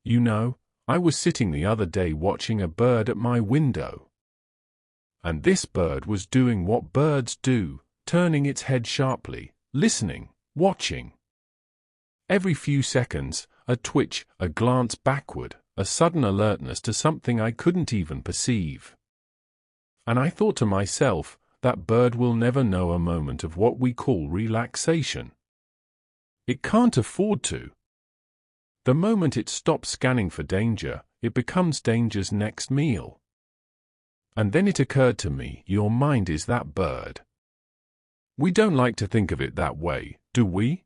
You know, I was sitting the other day watching a bird at my window. And this bird was doing what birds do, turning its head sharply, listening, watching. Every few seconds, a twitch, a glance backward, a sudden alertness to something I couldn't even perceive. And I thought to myself, that bird will never know a moment of what we call relaxation. It can't afford to. The moment it stops scanning for danger, it becomes danger's next meal. And then it occurred to me, your mind is that bird. We don't like to think of it that way, do we?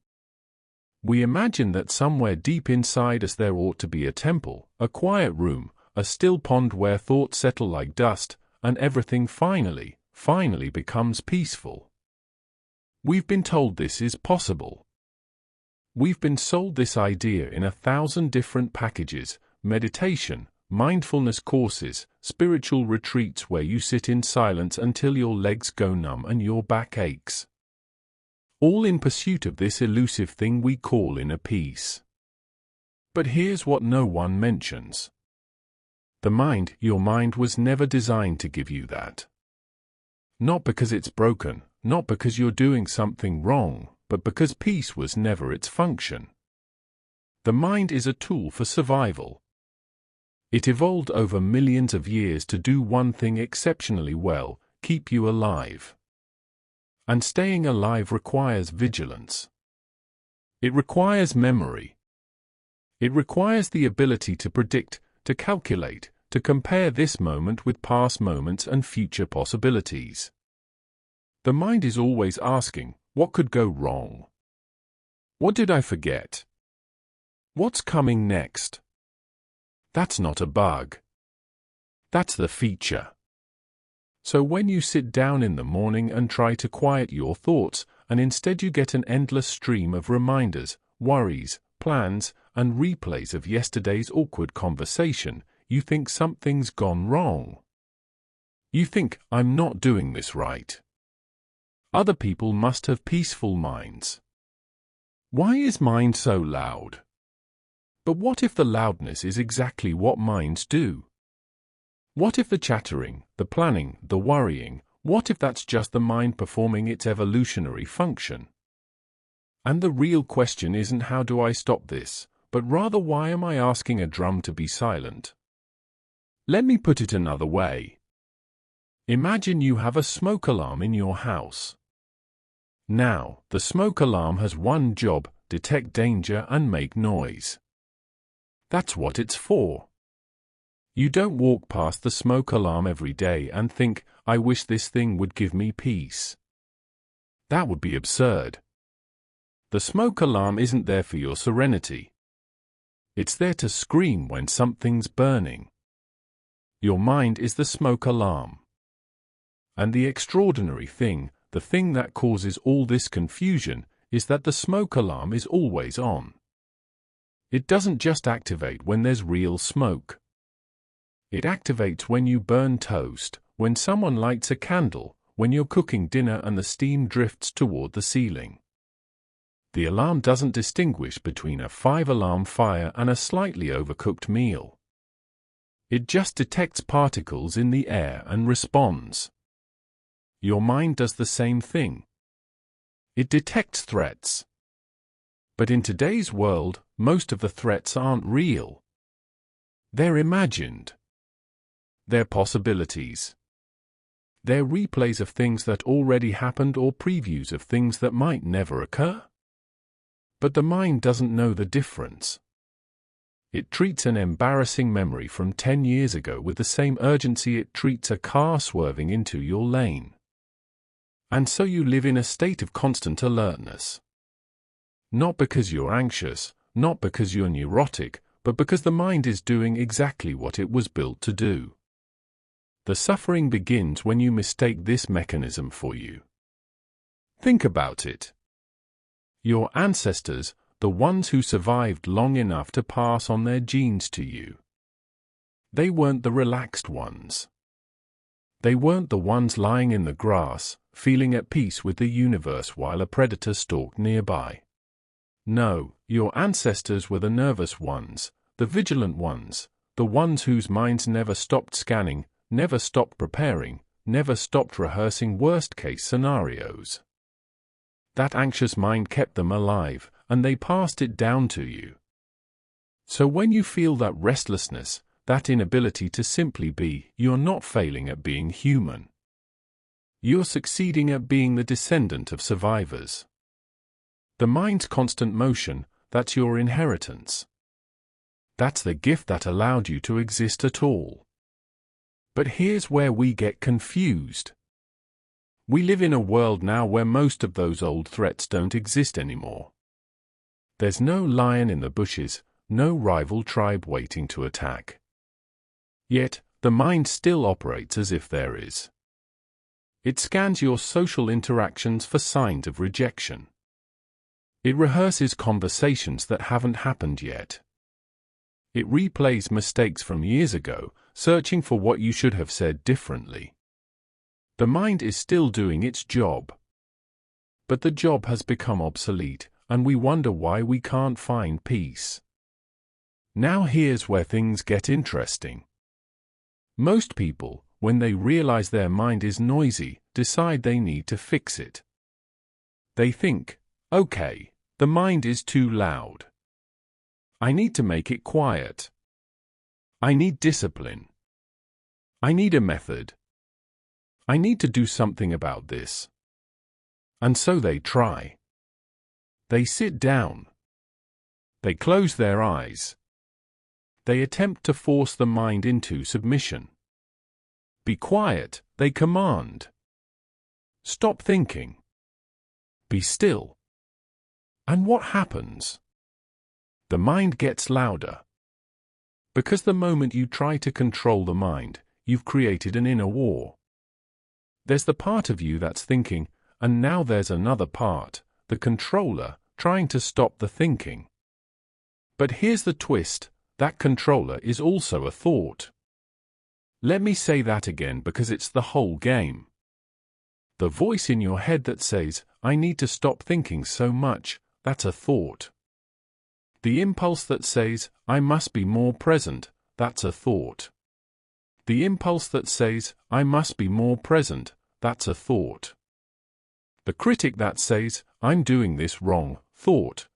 We imagine that somewhere deep inside us there ought to be a temple, a quiet room, a still pond where thoughts settle like dust, and everything finally becomes peaceful. We've been told this is possible. We've been sold this idea in 1,000 different packages: meditation, mindfulness courses, spiritual retreats where you sit in silence until your legs go numb and your back aches. All in pursuit of this elusive thing we call inner peace. But here's what no one mentions. Your mind was never designed to give you that. Not because it's broken, not because you're doing something wrong, but because peace was never its function. The mind is a tool for survival. It evolved over millions of years to do one thing exceptionally well: keep you alive. And staying alive requires vigilance. It requires memory. It requires the ability to predict, to calculate, to compare this moment with past moments and future possibilities. The mind is always asking, what could go wrong? What did I forget? What's coming next? That's not a bug. That's the feature. So when you sit down in the morning and try to quiet your thoughts, and instead you get an endless stream of reminders, worries, plans, and replays of yesterday's awkward conversation, you think something's gone wrong. You think, I'm not doing this right. Other people must have peaceful minds. Why is mind so loud? But what if the loudness is exactly what minds do? What if the chattering, the planning, the worrying, what if that's just the mind performing its evolutionary function? And the real question isn't how do I stop this, but rather why am I asking a drum to be silent? Let me put it another way. Imagine you have a smoke alarm in your house. Now, the smoke alarm has one job: detect danger and make noise. That's what it's for. You don't walk past the smoke alarm every day and think, I wish this thing would give me peace. That would be absurd. The smoke alarm isn't there for your serenity. It's there to scream when something's burning. Your mind is the smoke alarm. And the extraordinary thing, the thing that causes all this confusion, is that the smoke alarm is always on. It doesn't just activate when there's real smoke. It activates when you burn toast, when someone lights a candle, when you're cooking dinner and the steam drifts toward the ceiling. The alarm doesn't distinguish between a 5-alarm fire and a slightly overcooked meal. It just detects particles in the air and responds. Your mind does the same thing. It detects threats. But in today's world, most of the threats aren't real. They're imagined. They're possibilities. They're replays of things that already happened or previews of things that might never occur. But the mind doesn't know the difference. It treats an embarrassing memory from 10 years ago with the same urgency it treats a car swerving into your lane. And so you live in a state of constant alertness. Not because you're anxious, not because you're neurotic, but because the mind is doing exactly what it was built to do. The suffering begins when you mistake this mechanism for you. Think about it. Your ancestors, the ones who survived long enough to pass on their genes to you. They weren't the relaxed ones. They weren't the ones lying in the grass, feeling at peace with the universe while a predator stalked nearby. No, your ancestors were the nervous ones, the vigilant ones, the ones whose minds never stopped scanning, never stopped preparing, never stopped rehearsing worst-case scenarios. That anxious mind kept them alive, and they passed it down to you. So when you feel that restlessness, that inability to simply be, you're not failing at being human. You're succeeding at being the descendant of survivors. The mind's constant motion, that's your inheritance. That's the gift that allowed you to exist at all. But here's where we get confused. We live in a world now where most of those old threats don't exist anymore. There's no lion in the bushes, no rival tribe waiting to attack. Yet, the mind still operates as if there is. It scans your social interactions for signs of rejection. It rehearses conversations that haven't happened yet. It replays mistakes from years ago, searching for what you should have said differently. The mind is still doing its job. But the job has become obsolete, and we wonder why we can't find peace. Now here's where things get interesting. Most people, when they realize their mind is noisy, decide they need to fix it. They think, okay, the mind is too loud. I need to make it quiet. I need discipline. I need a method. I need to do something about this. And so they try. They sit down. They close their eyes. They attempt to force the mind into submission. Be quiet, they command. Stop thinking. Be still. And what happens? The mind gets louder. Because the moment you try to control the mind, you've created an inner war. There's the part of you that's thinking, and now there's another part, the controller, trying to stop the thinking. But here's the twist, that controller is also a thought. Let me say that again because it's the whole game. The voice in your head that says, I need to stop thinking so much, that's a thought. The impulse that says, I must be more present, that's a thought. The impulse that says, I must be more present, that's a thought. The critic that says, I'm doing this wrong, thought.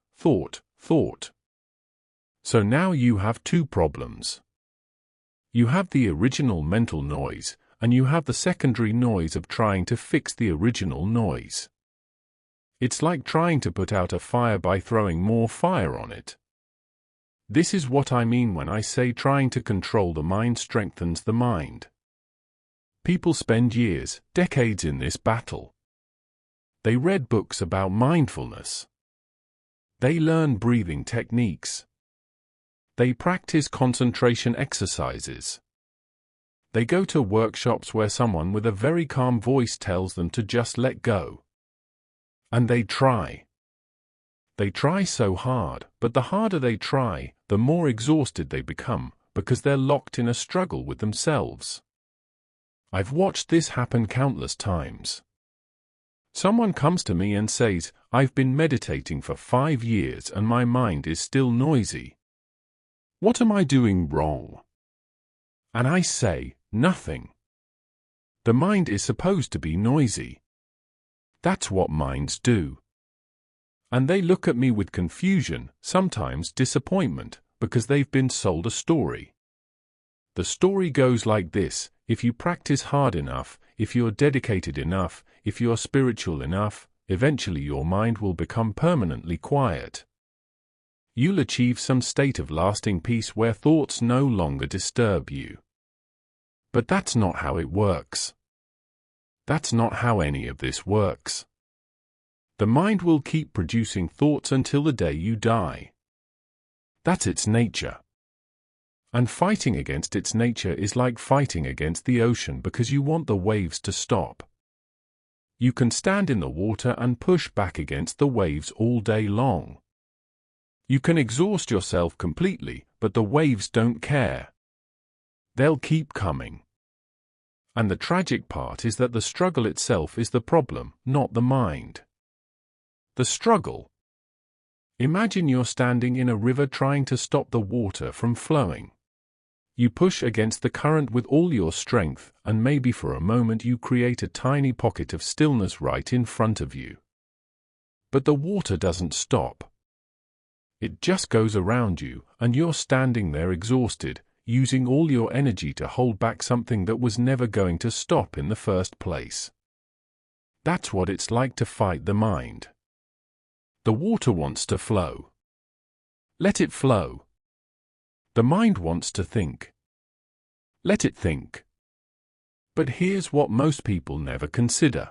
So now you have two problems. You have the original mental noise, and you have the secondary noise of trying to fix the original noise. It's like trying to put out a fire by throwing more fire on it. This is what I mean when I say trying to control the mind strengthens the mind. People spend years, decades in this battle. They read books about mindfulness. They learn breathing techniques. They practice concentration exercises. They go to workshops where someone with a very calm voice tells them to just let go. And they try. They try so hard, but the harder they try, the more exhausted they become, because they're locked in a struggle with themselves. I've watched this happen countless times. Someone comes to me and says, I've been meditating for 5 years and my mind is still noisy. What am I doing wrong? And I say, nothing. The mind is supposed to be noisy. That's what minds do. And they look at me with confusion, sometimes disappointment, because they've been sold a story. The story goes like this: if you practice hard enough, if you're dedicated enough, if you're spiritual enough, eventually your mind will become permanently quiet. You'll achieve some state of lasting peace where thoughts no longer disturb you. But that's not how it works. That's not how any of this works. The mind will keep producing thoughts until the day you die. That's its nature. And fighting against its nature is like fighting against the ocean because you want the waves to stop. You can stand in the water and push back against the waves all day long. You can exhaust yourself completely, but the waves don't care. They'll keep coming. And the tragic part is that the struggle itself is the problem, not the mind. The struggle. Imagine you're standing in a river trying to stop the water from flowing. You push against the current with all your strength, and maybe for a moment you create a tiny pocket of stillness right in front of you. But the water doesn't stop. It just goes around you, and you're standing there exhausted, using all your energy to hold back something that was never going to stop in the first place. That's what it's like to fight the mind. The water wants to flow. Let it flow. The mind wants to think. Let it think. But here's what most people never consider.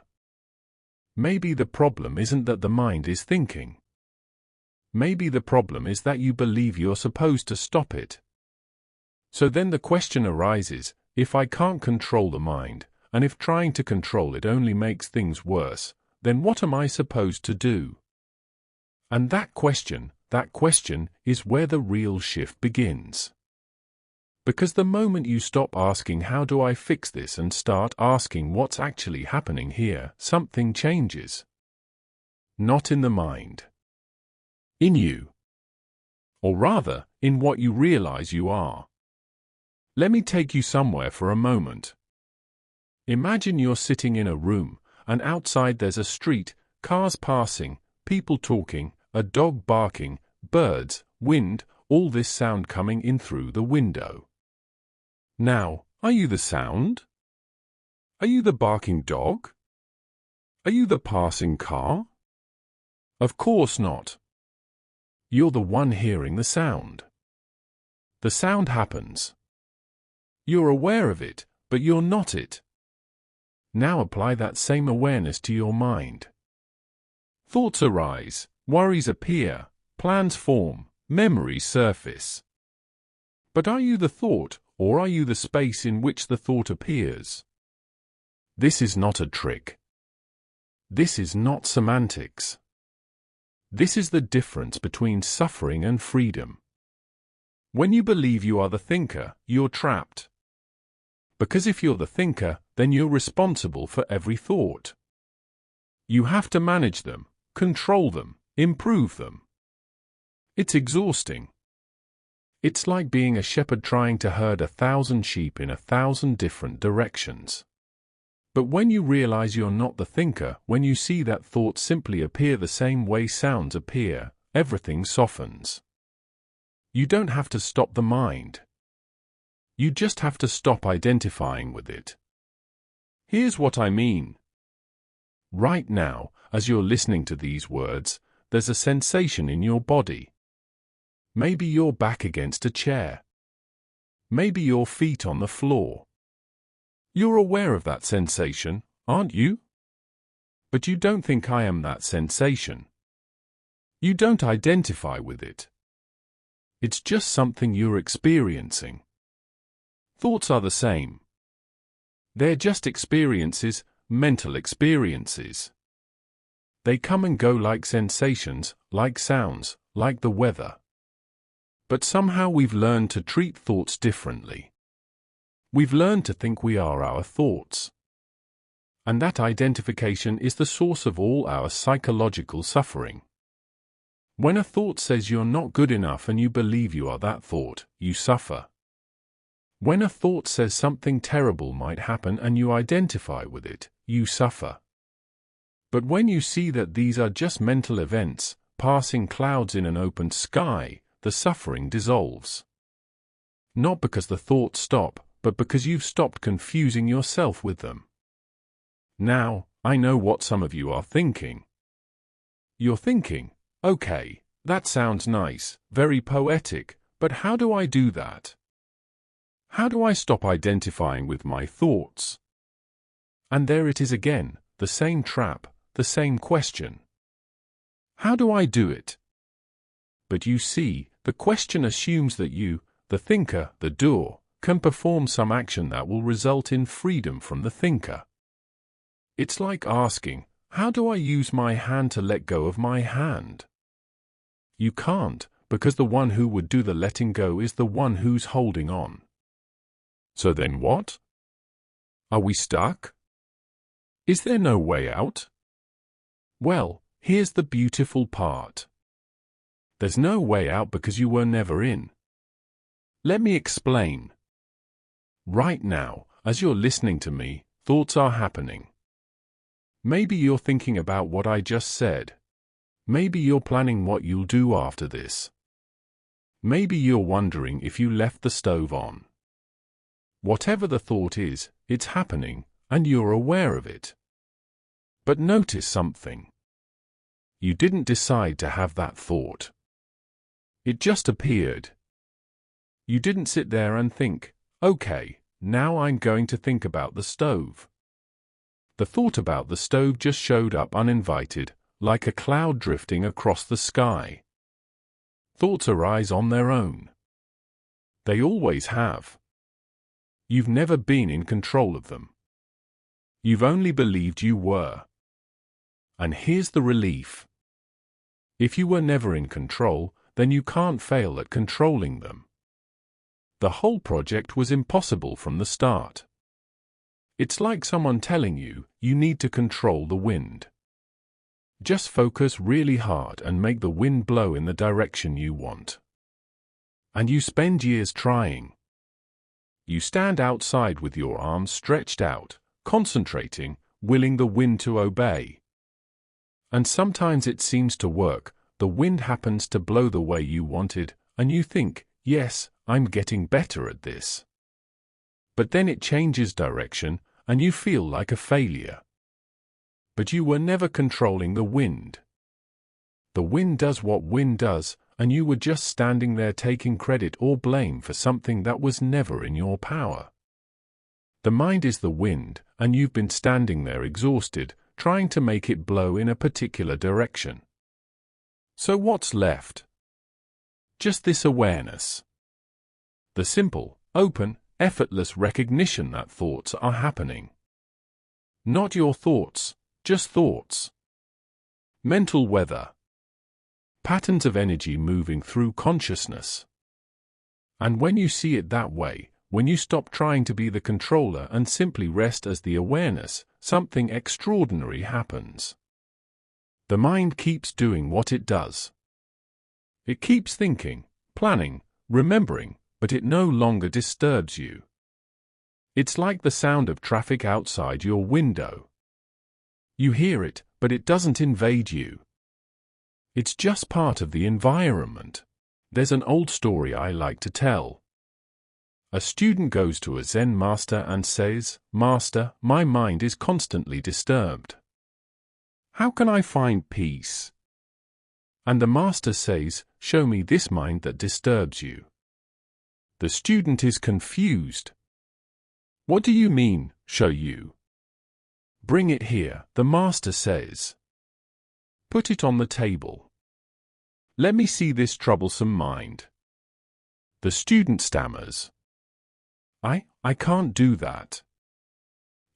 Maybe the problem isn't that the mind is thinking. Maybe the problem is that you believe you're supposed to stop it. So then the question arises, if I can't control the mind, and if trying to control it only makes things worse, then what am I supposed to do? And that question is where the real shift begins. Because the moment you stop asking how do I fix this and start asking what's actually happening here, something changes. Not in the mind. In you. Or rather, in what you realize you are. Let me take you somewhere for a moment. Imagine you're sitting in a room, and outside there's a street, cars passing, people talking, a dog barking, birds, wind, all this sound coming in through the window. Now, are you the sound? Are you the barking dog? Are you the passing car? Of course not. You're the one hearing the sound. The sound happens. You're aware of it, but you're not it. Now apply that same awareness to your mind. Thoughts arise, worries appear, plans form, memories surface. But are you the thought, or are you the space in which the thought appears? This is not a trick. This is not semantics. This is the difference between suffering and freedom. When you believe you are the thinker, you're trapped. Because if you're the thinker, then you're responsible for every thought. You have to manage them, control them, improve them. It's exhausting. It's like being a shepherd trying to herd 1,000 sheep in 1,000 different directions. But when you realize you're not the thinker, when you see that thoughts simply appear the same way sounds appear, everything softens. You don't have to stop the mind. You just have to stop identifying with it. Here's what I mean. Right now, as you're listening to these words, there's a sensation in your body. Maybe you're back against a chair. Maybe your feet on the floor. You're aware of that sensation, aren't you? But you don't think I am that sensation. You don't identify with it. It's just something you're experiencing. Thoughts are the same. They're just experiences, mental experiences. They come and go like sensations, like sounds, like the weather. But somehow we've learned to treat thoughts differently. We've learned to think we are our thoughts. And that identification is the source of all our psychological suffering. When a thought says you're not good enough and you believe you are that thought, you suffer. When a thought says something terrible might happen and you identify with it, you suffer. But when you see that these are just mental events, passing clouds in an open sky, the suffering dissolves. Not because the thoughts stop, but because you've stopped confusing yourself with them. Now, I know what some of you are thinking. You're thinking, okay, that sounds nice, very poetic, but how do I do that? How do I stop identifying with my thoughts? And there it is again, the same trap, the same question. How do I do it? But you see, the question assumes that you, the thinker, the doer, can perform some action that will result in freedom from the thinker. It's like asking, how do I use my hand to let go of my hand? You can't, because the one who would do the letting go is the one who's holding on. So then what? Are we stuck? Is there no way out? Well, here's the beautiful part. There's no way out because you were never in. Let me explain. Right now, as you're listening to me, thoughts are happening. Maybe you're thinking about what I just said. Maybe you're planning what you'll do after this. Maybe you're wondering if you left the stove on. Whatever the thought is, it's happening, and you're aware of it. But notice something. You didn't decide to have that thought. It just appeared. You didn't sit there and think, okay, now I'm going to think about the stove. The thought about the stove just showed up uninvited, like a cloud drifting across the sky. Thoughts arise on their own. They always have. You've never been in control of them. You've only believed you were. And here's the relief. If you were never in control, then you can't fail at controlling them. The whole project was impossible from the start. It's like someone telling you, you need to control the wind. Just focus really hard and make the wind blow in the direction you want. And you spend years trying. You stand outside with your arms stretched out, concentrating, willing the wind to obey. And sometimes it seems to work, the wind happens to blow the way you wanted, and you think, yes, I'm getting better at this. But then it changes direction, and you feel like a failure. But you were never controlling the wind. The wind does what wind does, and you were just standing there taking credit or blame for something that was never in your power. The mind is the wind, and you've been standing there exhausted, trying to make it blow in a particular direction. So what's left? Just this awareness. The simple, open, effortless recognition that thoughts are happening. Not your thoughts, just thoughts. Mental weather. Patterns of energy moving through consciousness. And when you see it that way, when you stop trying to be the controller and simply rest as the awareness, something extraordinary happens. The mind keeps doing what it does. It keeps thinking, planning, remembering, but it no longer disturbs you. It's like the sound of traffic outside your window. You hear it, but it doesn't invade you. It's just part of the environment. There's an old story I like to tell. A student goes to a Zen master and says, "Master, my mind is constantly disturbed. How can I find peace?" And the master says, "Show me this mind that disturbs you." The student is confused. "What do you mean, show you?" "Bring it here," the master says. "Put it on the table. Let me see this troublesome mind." The student stammers. I can't do that.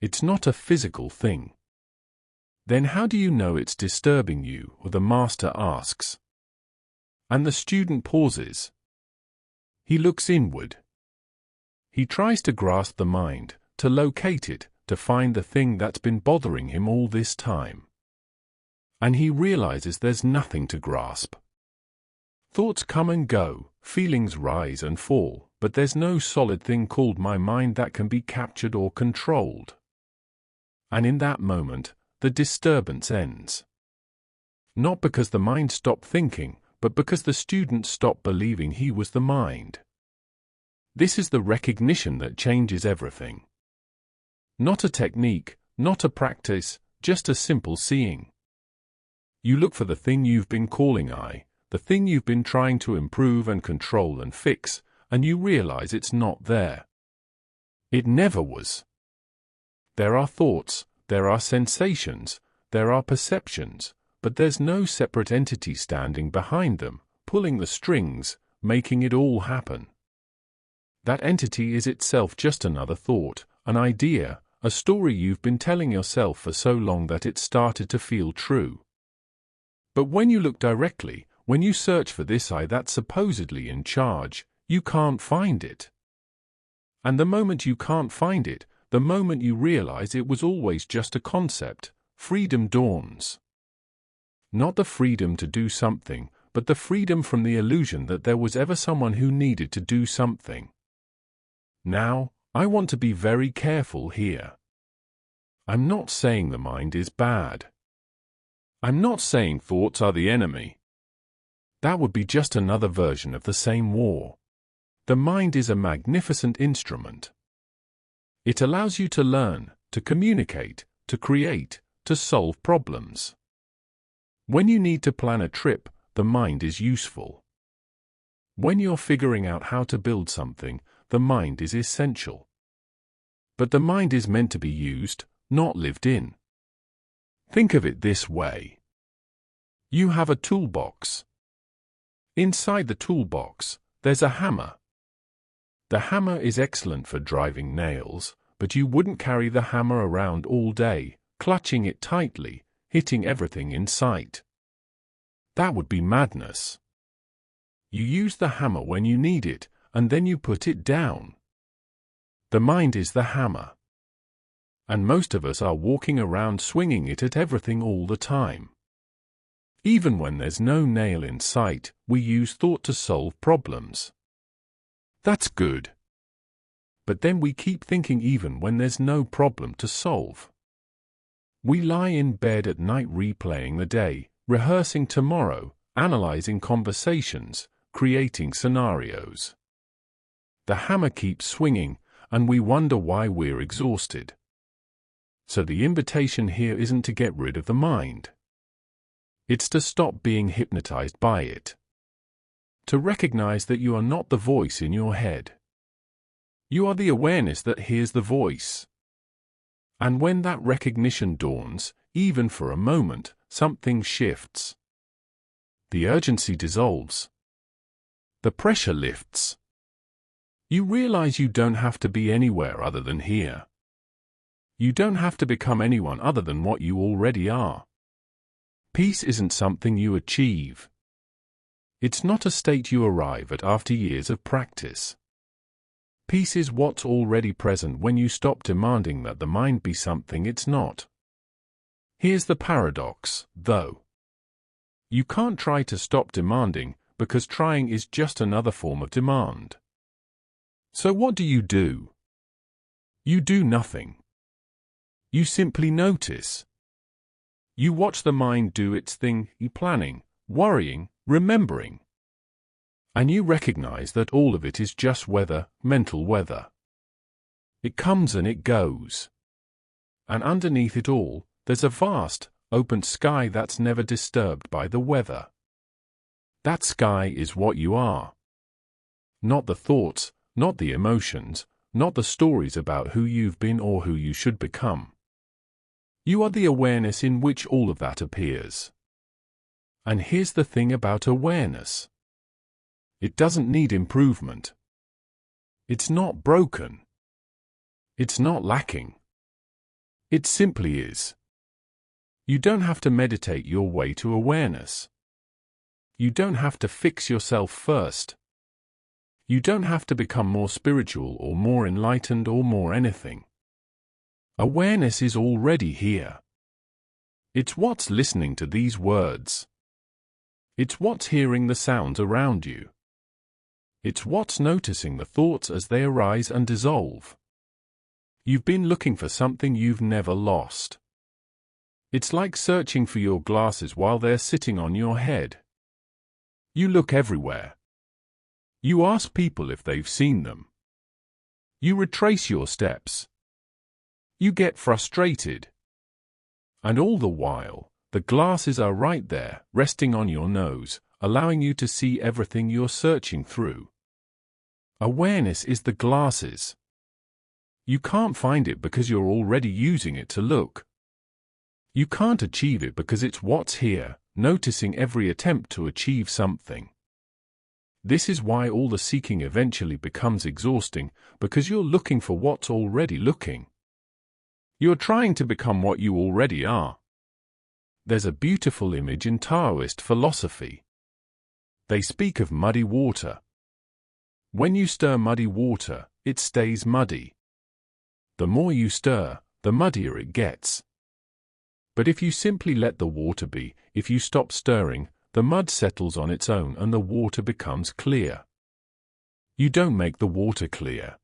It's not a physical thing." "Then how do you know it's disturbing you?" the master asks. And the student pauses. He looks inward. He tries to grasp the mind, to locate it, to find the thing that's been bothering him all this time. And he realizes there's nothing to grasp. Thoughts come and go, feelings rise and fall, but there's no solid thing called my mind that can be captured or controlled. And in that moment, the disturbance ends. Not because the mind stopped thinking, but because the student stopped believing he was the mind. This is the recognition that changes everything. Not a technique, not a practice, just a simple seeing. You look for the thing you've been calling I, the thing you've been trying to improve and control and fix, and you realize it's not there. It never was. There are thoughts, there are sensations, there are perceptions, but there's no separate entity standing behind them, pulling the strings, making it all happen. That entity is itself just another thought, an idea, a story you've been telling yourself for so long that it started to feel true. But when you look directly, when you search for this I that's supposedly in charge, you can't find it. And the moment you can't find it, the moment you realize it was always just a concept, freedom dawns. Not the freedom to do something, but the freedom from the illusion that there was ever someone who needed to do something. Now, I want to be very careful here. I'm not saying the mind is bad. I'm not saying thoughts are the enemy. That would be just another version of the same war. The mind is a magnificent instrument. It allows you to learn, to communicate, to create, to solve problems. When you need to plan a trip, the mind is useful. When you're figuring out how to build something, the mind is essential. But the mind is meant to be used, not lived in. Think of it this way. You have a toolbox. Inside the toolbox, there's a hammer. The hammer is excellent for driving nails, but you wouldn't carry the hammer around all day, clutching it tightly, hitting everything in sight. That would be madness. You use the hammer when you need it, and then you put it down. The mind is the hammer. And most of us are walking around swinging it at everything all the time. Even when there's no nail in sight, we use thought to solve problems. That's good. But then we keep thinking even when there's no problem to solve. We lie in bed at night replaying the day, rehearsing tomorrow, analyzing conversations, creating scenarios. The hammer keeps swinging, and we wonder why we're exhausted. So the invitation here isn't to get rid of the mind. It's to stop being hypnotized by it. To recognize that you are not the voice in your head. You are the awareness that hears the voice. And when that recognition dawns, even for a moment, something shifts. The urgency dissolves. The pressure lifts. You realize you don't have to be anywhere other than here. You don't have to become anyone other than what you already are. Peace isn't something you achieve. It's not a state you arrive at after years of practice. Peace is what's already present when you stop demanding that the mind be something it's not. Here's the paradox, though. You can't try to stop demanding, because trying is just another form of demand. So what do? You do nothing. You simply notice. You watch the mind do its thing, planning, worrying, remembering. And you recognize that all of it is just weather, mental weather. It comes and it goes. And underneath it all, there's a vast, open sky that's never disturbed by the weather. That sky is what you are. Not the thoughts, not the emotions, not the stories about who you've been or who you should become. You are the awareness in which all of that appears. And here's the thing about awareness. It doesn't need improvement. It's not broken. It's not lacking. It simply is. You don't have to meditate your way to awareness. You don't have to fix yourself first. You don't have to become more spiritual or more enlightened or more anything. Awareness is already here. It's what's listening to these words. It's what's hearing the sounds around you. It's what's noticing the thoughts as they arise and dissolve. You've been looking for something you've never lost. It's like searching for your glasses while they're sitting on your head. You look everywhere. You ask people if they've seen them. You retrace your steps. You get frustrated. And all the while, the glasses are right there, resting on your nose, allowing you to see everything you're searching through. Awareness is the glasses. You can't find it because you're already using it to look. You can't achieve it because it's what's here, noticing every attempt to achieve something. This is why all the seeking eventually becomes exhausting, because you're looking for what's already looking. You're trying to become what you already are. There's a beautiful image in Taoist philosophy. They speak of muddy water. When you stir muddy water, it stays muddy. The more you stir, the muddier it gets. But if you simply let the water be, if you stop stirring, the mud settles on its own and the water becomes clear. You don't make the water clear.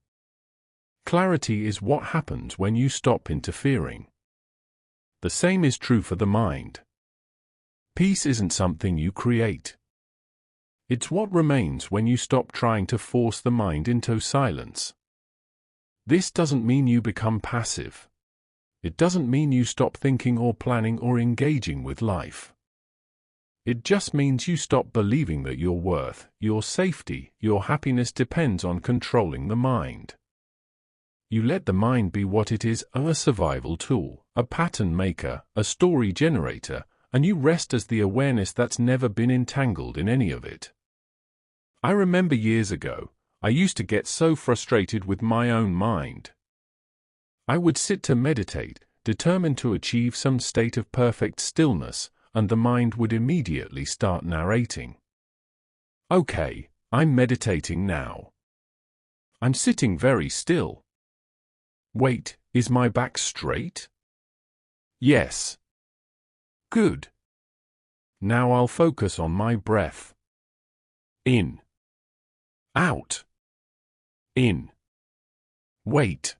Clarity is what happens when you stop interfering. The same is true for the mind. Peace isn't something you create. It's what remains when you stop trying to force the mind into silence. This doesn't mean you become passive. It doesn't mean you stop thinking or planning or engaging with life. It just means you stop believing that your worth, your safety, your happiness depends on controlling the mind. You let the mind be what it is, a survival tool, a pattern maker, a story generator, and you rest as the awareness that's never been entangled in any of it. I remember years ago, I used to get so frustrated with my own mind. I would sit to meditate, determined to achieve some state of perfect stillness, and the mind would immediately start narrating. Okay, I'm meditating now. I'm sitting very still. Wait, is my back straight? Yes. Good. Now I'll focus on my breath. In. Out. In. Wait.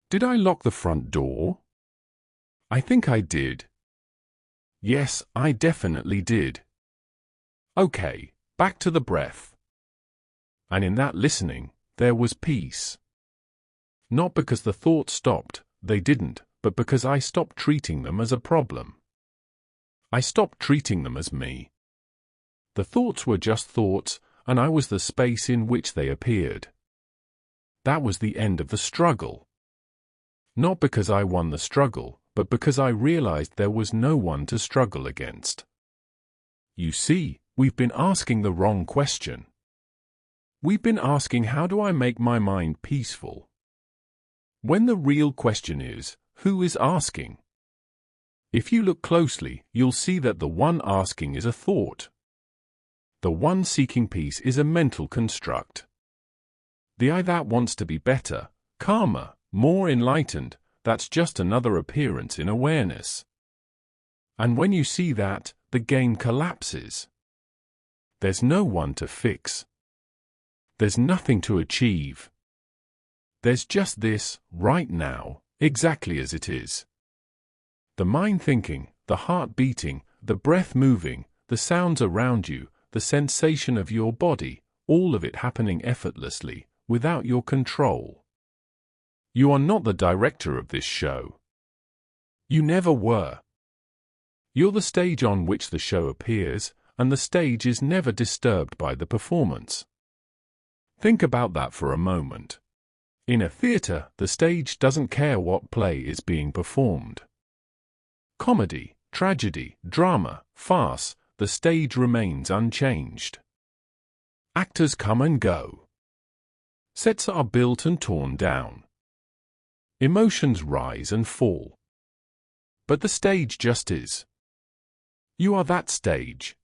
Did I lock the front door? I think I did. Yes, I definitely did. Okay, back to the breath. And in that listening, there was peace. Not because the thoughts stopped, they didn't, but because I stopped treating them as a problem. I stopped treating them as me. The thoughts were just thoughts, and I was the space in which they appeared. That was the end of the struggle. Not because I won the struggle, but because I realized there was no one to struggle against. You see, we've been asking the wrong question. We've been asking, how do I make my mind peaceful? When the real question is, who is asking? If you look closely, you'll see that the one asking is a thought. The one seeking peace is a mental construct. The I that wants to be better, calmer, more enlightened, that's just another appearance in awareness. And when you see that, the game collapses. There's no one to fix. There's nothing to achieve. There's just this, right now, exactly as it is. The mind thinking, the heart beating, the breath moving, the sounds around you, the sensation of your body, all of it happening effortlessly, without your control. You are not the director of this show. You never were. You're the stage on which the show appears, and the stage is never disturbed by the performance. Think about that for a moment. In a theater, the stage doesn't care what play is being performed. Comedy, tragedy, drama, farce, the stage remains unchanged. Actors come and go. Sets are built and torn down. Emotions rise and fall. But the stage just is. You are that stage.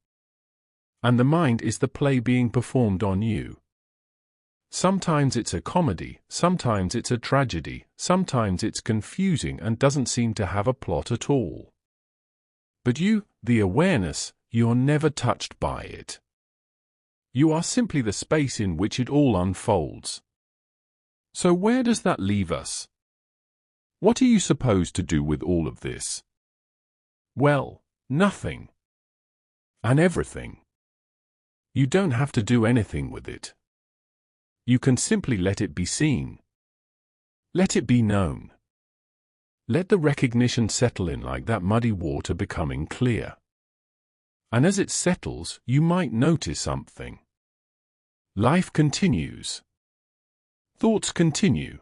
And the mind is the play being performed on you. Sometimes it's a comedy, sometimes it's a tragedy, sometimes it's confusing and doesn't seem to have a plot at all. But you, the awareness, you're never touched by it. You are simply the space in which it all unfolds. So where does that leave us? What are you supposed to do with all of this? Well, nothing. And everything. You don't have to do anything with it. You can simply let it be seen. Let it be known. Let the recognition settle in like that muddy water becoming clear. And as it settles, you might notice something. Life continues. Thoughts continue.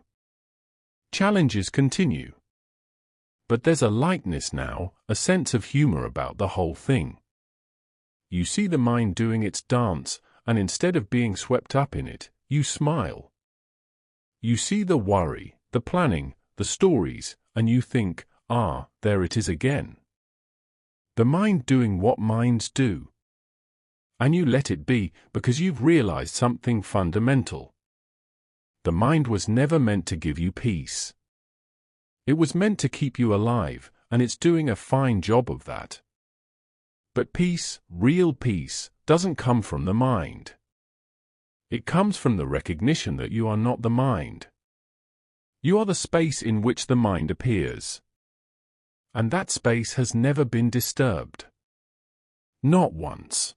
Challenges continue. But there's a lightness now, a sense of humor about the whole thing. You see the mind doing its dance, and instead of being swept up in it, you smile. You see the worry, the planning, the stories, and you think, ah, there it is again. The mind doing what minds do. And you let it be, because you've realized something fundamental. The mind was never meant to give you peace. It was meant to keep you alive, and it's doing a fine job of that. But peace, real peace, doesn't come from the mind. It comes from the recognition that you are not the mind. You are the space in which the mind appears. And that space has never been disturbed. Not once.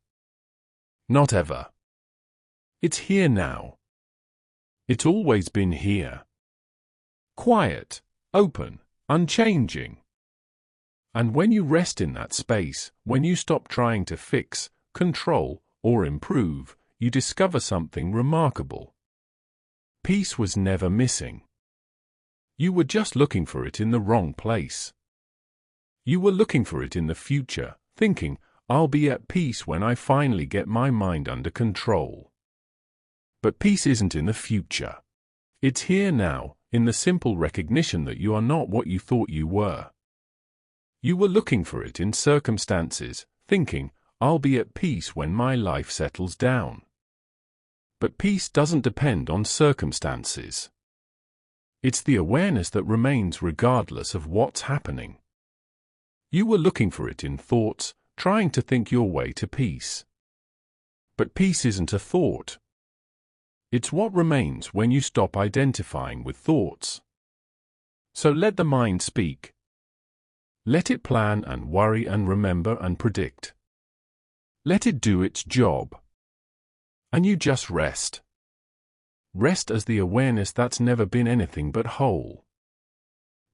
Not ever. It's here now. It's always been here. Quiet, open, unchanging. And when you rest in that space, when you stop trying to fix, control, or improve, you discover something remarkable. Peace was never missing. You were just looking for it in the wrong place. You were looking for it in the future, thinking, I'll be at peace when I finally get my mind under control. But peace isn't in the future. It's here now, in the simple recognition that you are not what you thought you were. You were looking for it in circumstances, thinking, I'll be at peace when my life settles down. But peace doesn't depend on circumstances. It's the awareness that remains regardless of what's happening. You were looking for it in thoughts, trying to think your way to peace. But peace isn't a thought. It's what remains when you stop identifying with thoughts. So let the mind speak. Let it plan and worry and remember and predict. Let it do its job. And you just rest. Rest as the awareness that's never been anything but whole.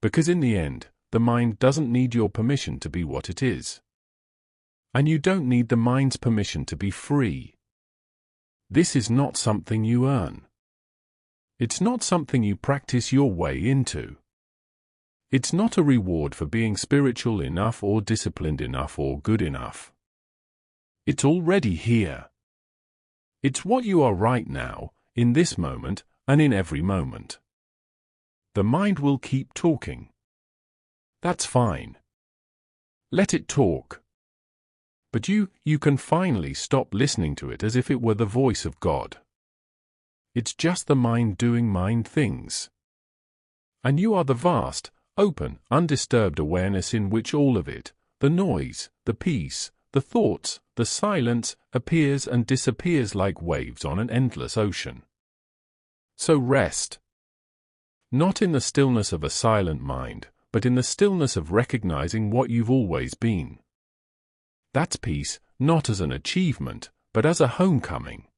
Because in the end, the mind doesn't need your permission to be what it is. And you don't need the mind's permission to be free. This is not something you earn. It's not something you practice your way into. It's not a reward for being spiritual enough or disciplined enough or good enough. It's already here. It's what you are right now, in this moment, and in every moment. The mind will keep talking. That's fine. Let it talk. But you can finally stop listening to it as if it were the voice of God. It's just the mind doing mind things. And you are the vast, open, undisturbed awareness in which all of it, the noise, the peace, the thoughts, the silence, appears and disappears like waves on an endless ocean. So rest. Not in the stillness of a silent mind, but in the stillness of recognizing what you've always been. That's peace, not as an achievement, but as a homecoming.